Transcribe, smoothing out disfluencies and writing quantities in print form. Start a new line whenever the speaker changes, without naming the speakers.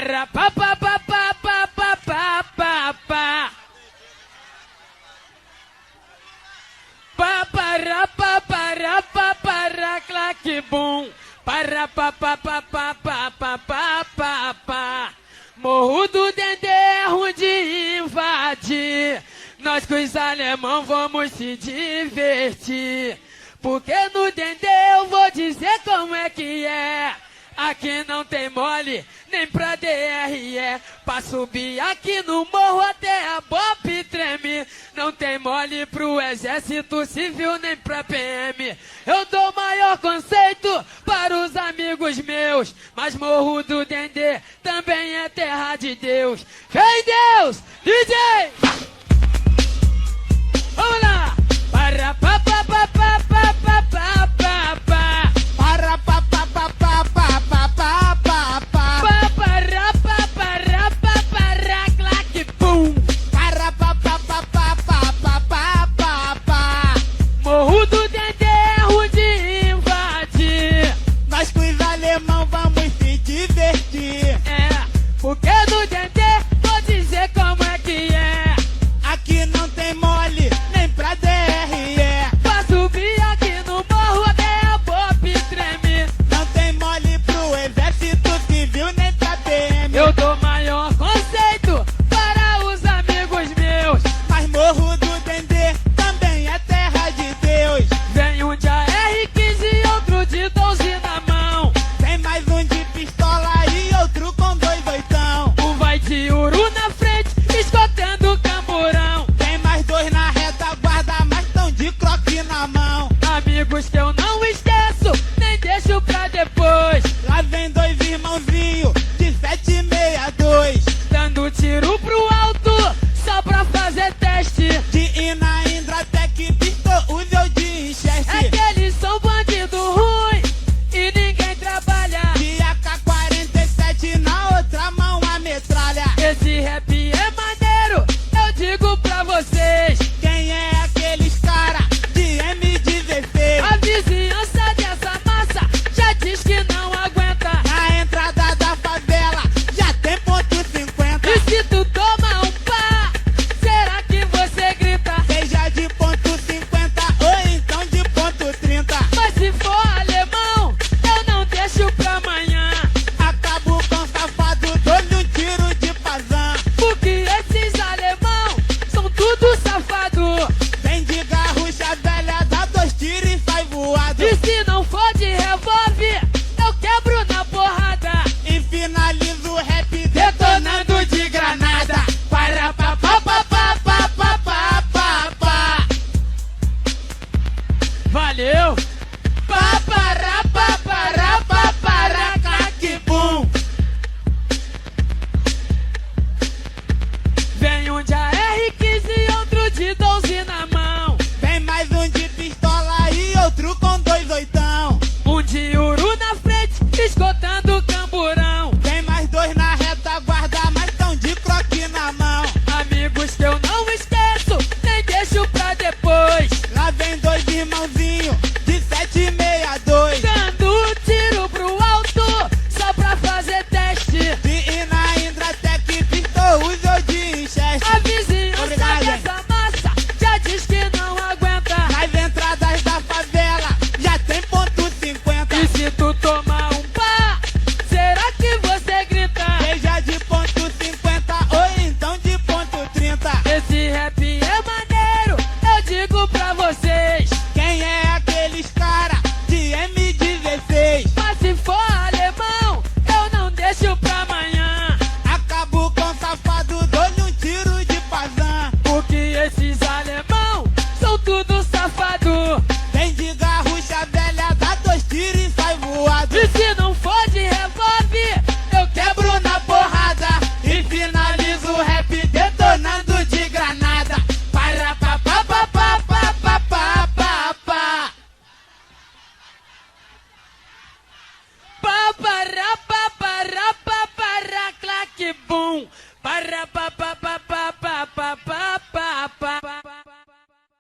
para pa pa pa pa pa pa pa pa pa. Pa para pa para pa para claque bum. Para pa pa pa pa pa pa pa pa pa. Morro do Dendê é ruim de invadir. Nós com os alemão vamos se divertir. Porque no Dendê eu vou dizer como é que é. Aqui não tem mole, nem pra DRE. Pra subir aqui no morro até a BOP treme. Não tem mole pro exército civil, nem pra PM. Eu dou maior conceito para os amigos meus. Mas morro do Dendê também é terra de Deus. Vem Deus, DJ! Vamos lá! Para pa pa pa pa pa pa pa pa pa.
Para pa pa pa pa pa pa pa pa pa.
Pa para pa para pa para claque pum.
Para pa pa pa pa pa pa pa pa pa.
Morro do Dendê é ruim de invadir.
Nós com os alemão vamos se divertir.
É, porque no Dendê vou dizer como é que é.
Aqui não tem mole, nem pra DRE.
Pra subir aqui no morro até a BOP treme.
Não tem mole pro exército civil, nem pra PM.
Eu dou maior conceito para os amigos meus.
Mas morro do Dendê também é terra de Deus.
Vem um de AR-15 e outro de 12 na mão.
Tem mais um de pistola e outro com 2 oitão.
Um vai de uru na frente, escotando o camburão.
Tem mais 2 na retaguarda, mas tão de croque na mão.
Amigos que eu não esqueço, nem deixo pra depois.
Lá vem 2 irmãozinhos de 762.
Dando tiro pro alto, só pra fazer teste.
De Ina Indratec, Pistol, Uzi de Winchester.
É que eles são bandido ruim e ninguém trabalha.
De AK-47 na outra mão a metralha.
Esse rap é maneiro, eu digo pra vocês.
Quem é aqueles cara de M16?
A vizinhança dessa massa já diz que não aguenta.
Na entrada da favela já tem ponto 50.
E se tu toma um pá, será que você grita?
Seja de ponto 50 ou então de ponto 30.
Mas se for alemão, eu não deixo pra amanhã.
Acabo com safado, dou-lhe um tiro de pazão.
Porque esses alemão são tudo safado.
Vem de garrucha velha, dá 2 tiros e sai voado.
E se não for de revólver, eu quebro na porrada.
E finalizo o rap detonando de granada. Para pa pa pa pa pa pa pa pa pa.
Valeu!
Pa para pa para pa para claque bum.
Vem um de AR-15 e outro de 12 na mão.
Vem mais um de pistola e outro com 2 oitão.
Um de uru na frente, escotando o camburão.
Tem mais 2 na retaguarda, mas tão de croque na mão.
Amigos que eu não esqueço, nem deixo pra depois.
Lá vem 2 irmãozinhos de 762.
Dando tiro pro alto, só pra fazer teste.
De Ina Indratec, Pistol, Uzi de Winchester.
A vizinhança
Obrigado,
dessa massa já diz que não aguenta.
Nas entradas da favela já tem ponto 50.
E se tu tomar um pá, será que você grita?
Seja de ponto 50 ou então de ponto 30.
Esse rap é maneiro, eu digo pra vocês.
Quem é aqueles cara de M16?
Mas se for alemão, eu não deixo pra amanhã.
Acabo com safado, dou-lhe um tiro de pazão.
Porque esses alemão são tudo safado.
Vem de garrucha velha, dá 2 tiros e sai voado.
E se não for de revólver, eu
Quebro na porrada e finalizo o rap detonando de granada. Para pa pa pa pa pa pa pa pa pa.
pa para pa para claque bum. Para pa pa pa